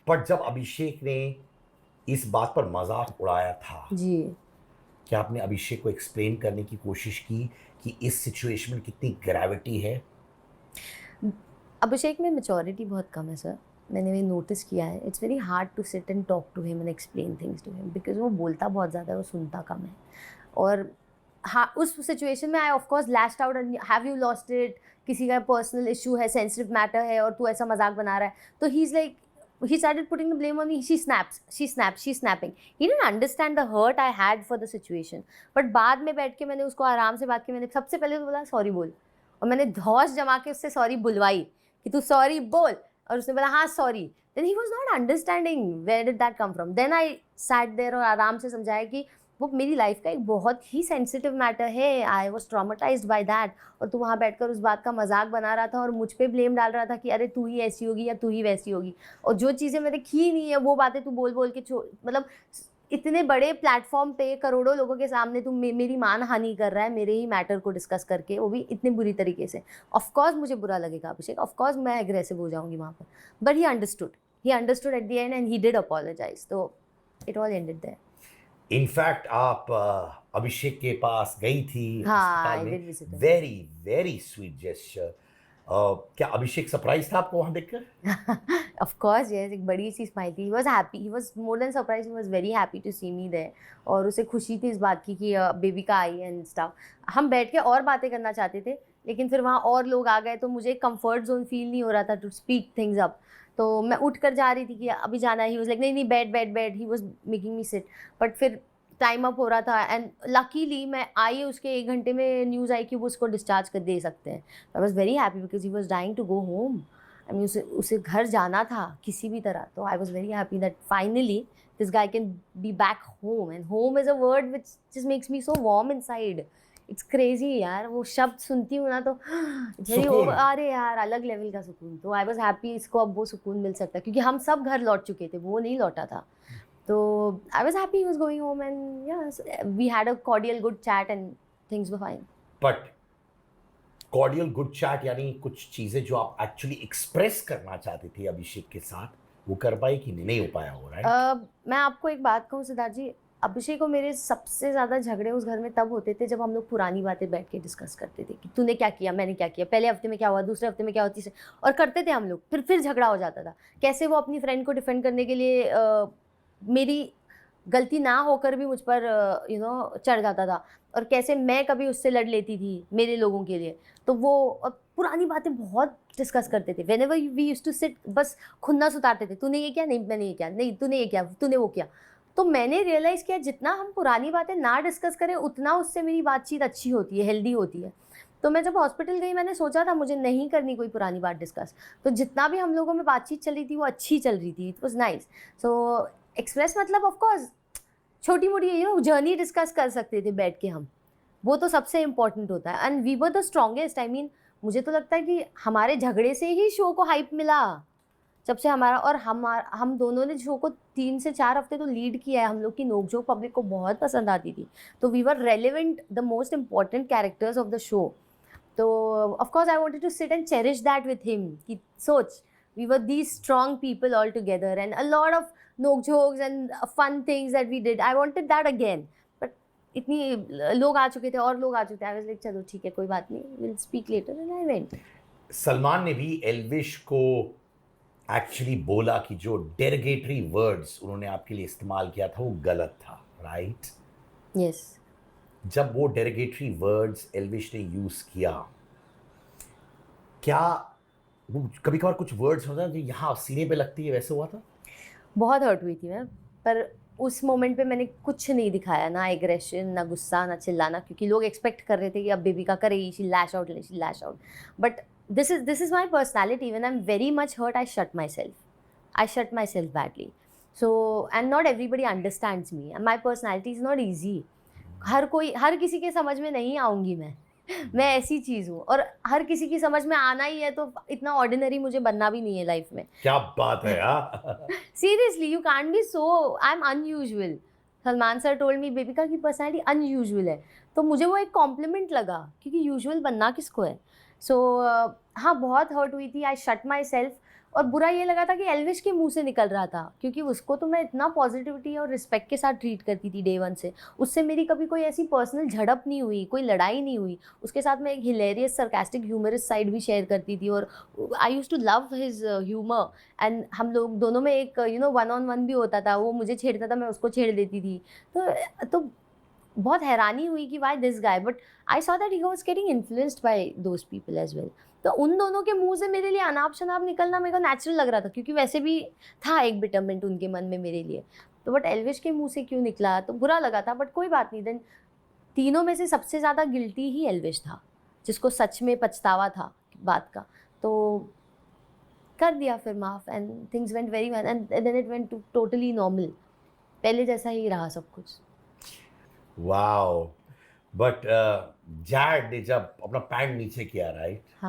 पर जब अभिषेक ने इस बात पर मजाक उड़ाया था, जी। क्या आपने अभिषेक को एक्सप्लेन करने की कोशिश की कि इस सिचुएशन में कितनी ग्रेविटी है? अभिषेक में मैच्योरिटी बहुत कम है सर। मैंने भी नोटिस किया है। It's very hard to sit and talk to him and explain things to him because वो बोलता बहुत ज़्यादा है, वो सुनता कम है। और हाँ, उस सिचुएशन में I of course lashed out and have you lost it? किसी का पर्सनल इश्यू है, सेंसिटिव मैटर है और तू ऐसा मज़ाक बना रहा है। तो he is like he started putting the blame on me. She snaps, she snaps, she's snapping. He didn't understand the hurt I had for the situation. But बाद में बैठ के मैंने उसको आराम से बात की। मैंने सबसे पहले तो बोला सॉरी बोल, और मैंने धौंस जमा के उससे सॉरी बुलवाई कि तू सॉरी बोल, और उसने बोला हाँ sorry. Then he was not understanding where did that come from. Then I sat there और आराम से समझाया कि वो मेरी लाइफ का एक बहुत ही सेंसिटिव मैटर है। I was traumatised by that, और तू वहाँ बैठकर उस बात का मजाक बना रहा था और मुझ पे ब्लेम डाल रहा था कि अरे तू ही ऐसी होगी या तू ही वैसी होगी, और जो चीज़ें मैंने की नहीं है वो बातें तू बोल बोल के मतलब इतने बड़े प्लेटफॉर्म पे करोड़ों लोगों के सामने तू मेरी मान हानि कर रहा है मेरे ही मैटर को डिस्कस करके, वो भी इतनी बुरी तरीके से। ऑफकोर्स मुझे बुरा लगेगा अभिषेक, ऑफकोर्स मैं एग्रेसिव हो जाऊंगी वहाँ पर, but he understood at the end and he did apologize, तो it all ended there. In fact आप अभिषेक के पास गई थी हाँ, अस्पताल I में। did visit him. Very very sweet gesture. क्या अभिषेक सरप्राइज था आपको वहां देखकर? Of course, yes, एक बड़ी सी स्माइल थी। He was happy. He was more than surprised. He was very happy to see me there. और उसे खुशी थी इस बात की कि बेबी का आई एंड स्टफ। हम बैठ के और बातें करना चाहते थे, लेकिन फिर वहाँ और लोग आ गए तो मुझे कंफर्ट जोन फील नहीं हो रहा था टू स्पीक थिंग्स अप। तो मैं उठ कर जा रही थी कि अभी जाना है। ही वाज लाइक नहीं नहीं बैठ बैठ बैठ। He was making me sit, but फिर टाइम अप हो रहा था एंड लकीली मैं आई, उसके 1 घंटे में न्यूज़ आई कि वो उसको डिस्चार्ज कर दे सकते हैं। I was very happy because he was dying to go home. I mean उसे घर जाना था किसी भी तरह। तो I was very happy that finally this guy can be back home, and home is a word which just makes me so warm inside. It's crazy यार, वो शब्द सुनती हूँ ना तो इट्स वेरी सुकून। अरे यार अलग लेवल का सुकून। तो आई वॉज हैप्पी इसको अब वो सुकून मिल सकता है, क्योंकि हम सब घर लौट चुके थे, वो नहीं लौटा था। So I was happy he was going home, and yeah, we had a cordial, good chat, and things were fine. But cordial good chat यानी कुछ चीजें जो आप एक्चुअली एक्सप्रेस करना चाहते थे अभिषेक के साथ, वो कर पाए कि नहीं हो पाया हो रहा है? मैं आपको एक बात कहूँ सिद्धार्थ जी, अभिषेक और मेरे सबसे ज़्यादा झगड़े उस घर में तब होते थे जब हम लोग पुरानी बातें बैठ के डिस्कस करते थे कि तूने क्या किया, मैंने क्या किया, पहले हफ्ते में क्या हुआ, दूसरे हफ्ते में क्या हुआ, तीसरे, और करते थे हम लोग। फिर झगड़ा हो जाता था। कैसे वो अपनी फ्रेंड को डिफेंड करने के लिए मेरी गलती ना होकर भी मुझ पर चढ़ जाता था, और कैसे मैं कभी उससे लड़ लेती थी मेरे लोगों के लिए। तो वो पुरानी बातें बहुत डिस्कस करते थे। Whenever we used to sit, बस खुन्नस उतारते थे, तूने ये किया, नहीं मैंने ये किया, नहीं तूने ये किया, तूने वो किया। तो मैंने रियलाइज़ किया जितना हम पुरानी बातें ना डिस्कस करें उतना उससे मेरी बातचीत अच्छी होती है, हेल्दी होती है। तो मैं जब हॉस्पिटल गई मैंने सोचा था मुझे नहीं करनी कोई पुरानी बात डिस्कस। तो जितना भी हम लोगों में बातचीत चल रही थी वो अच्छी चल रही थी। It was nice. So express मतलब ऑफकोर्स छोटी मोटी जर्नी डिस्कस कर सकते थे बैठ के हम, वो तो सबसे इम्पोर्टेंट होता है। And we were the strongest. I mean मुझे तो लगता है कि हमारे झगड़े से ही शो को हाइप मिला। जब से हमारा और हम दोनों ने शो को 3 से 4 हफ्ते तो लीड किया है। हम लोग की नोकझोंक पब्लिक को बहुत पसंद आती थी। तो we were relevant, the most important characters of the show. तो of course I wanted to sit and cherish that with him कि सोच we were these strong people all together and a lot of नोक-झोंक्स and fun things that we did. I wanted that again, but इतनी लोग आ चुके थे और लोग आ चुके थे। आई वाज लाइक चलो ठीक है कोई बात नहीं, will speak later, and I went. Salman ने भी एल्विश को एक्चुअली बोला कि जो डेरोगेटरी वर्ड्स उन्होंने आपके लिए इस्तेमाल किया था वो गलत था, राइट? यस। जब वो डेरोगेटरी वर्ड्स एल्विश ने यूज किया, क्या वो कभी कभार कुछ वर्ड्स होता है जो यहाँ सीने पे लगती है, वैसे हुआ था? बहुत हर्ट हुई थी मैं, पर उस मोमेंट पे मैंने कुछ नहीं दिखाया, ना एग्रेशन, ना गुस्सा, ना चिल्लाना, क्योंकि लोग एक्सपेक्ट कर रहे थे कि अब बेबी का करेगी, she lash out. But this is my personality. When I am very much hurt I shut myself badly. So and not everybody understands me, my personality is not easy. हर किसी के समझ में नहीं आऊँगी मैं ऐसी चीज़ हूँ, और हर किसी की समझ में आना ही है तो इतना ऑर्डिनरी मुझे बनना भी नहीं है लाइफ में। क्या बात है यार! Seriously, you can't be so. I'm unusual. Salman sir told me बेबिका की पर्सनैलिटी अनयूजुअल है, तो मुझे वो एक कॉम्प्लीमेंट लगा, क्योंकि यूजुअल बनना किसको है। सो हाँ बहुत हर्ट हुई थी। आई शट माई सेल्फ, और बुरा ये लगा था कि एल्विश के मुंह से निकल रहा था, क्योंकि उसको तो मैं इतना पॉजिटिविटी और रिस्पेक्ट के साथ ट्रीट करती थी डे वन से। उससे मेरी कभी कोई ऐसी पर्सनल झड़प नहीं हुई, कोई लड़ाई नहीं हुई। उसके साथ मैं एक हिलेरियस सरकास्टिक ह्यूमरस साइड भी शेयर करती थी, और I used to love his humour. And हम लोग दोनों में एक वन ऑन वन भी होता था, वो मुझे छेड़ता था, मैं उसको छेड़ देती थी। तो बहुत हैरानी हुई कि why this guy, but I saw that he was getting influenced by those people as well. तो उन दोनों के मुंह से मेरे लिए अनाप शनाप निकलना मेरे को नेचुरल लग रहा था, क्योंकि वैसे भी था एक बिटरमेंट उनके मन में मेरे लिए। तो बट एल्विश के मुंह से क्यों निकला तो बुरा लगा था, बट कोई बात नहीं। देन तीनों में से सबसे ज़्यादा गिल्टी ही एल्विश था, जिसको सच में पछतावा था बात का। तो कर दिया फिर माफ, and things went very well, and then it went to totally normal. पहले जैसा ही रहा सब कुछ। वाओ, बट जैड ने जब अपना पैंट नीचे किया, राइट,